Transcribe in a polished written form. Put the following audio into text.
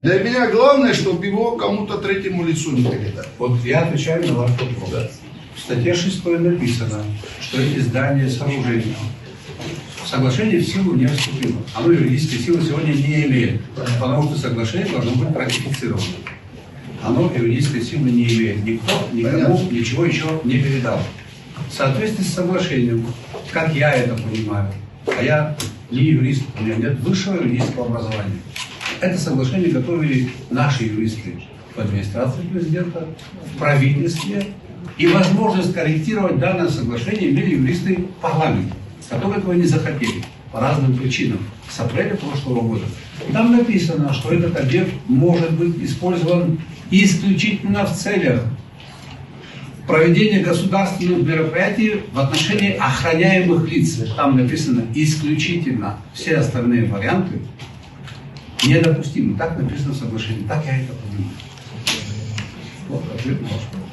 Для меня главное, чтобы его кому-то третьему лицу не передали. Вот я отвечаю на ваш вопрос. Да. В статье 6 написано, что эти здания с оружием соглашение в силу не вступило. Оно юридической силы сегодня не имеет, потому что соглашение должно быть ратифицировано. Оно юридической силы не имеет. Никто никому ничего еще не передал. В соответствии с соглашением, как я это понимаю, а я не юрист, у меня нет высшего юридического образования. Это соглашение готовили наши юристы в администрации президента, в правительстве, и возможность корректировать данное соглашение имели юристы парламента, которые этого не захотели по разным причинам с апреля прошлого года. Там написано, что этот объект может быть использован исключительно в целях проведения государственных мероприятий в отношении охраняемых лиц. Там написано исключительно. Все остальные варианты недопустимы. Так написано в соглашении. Так я это понимаю. Вот ответ на ваш вопрос.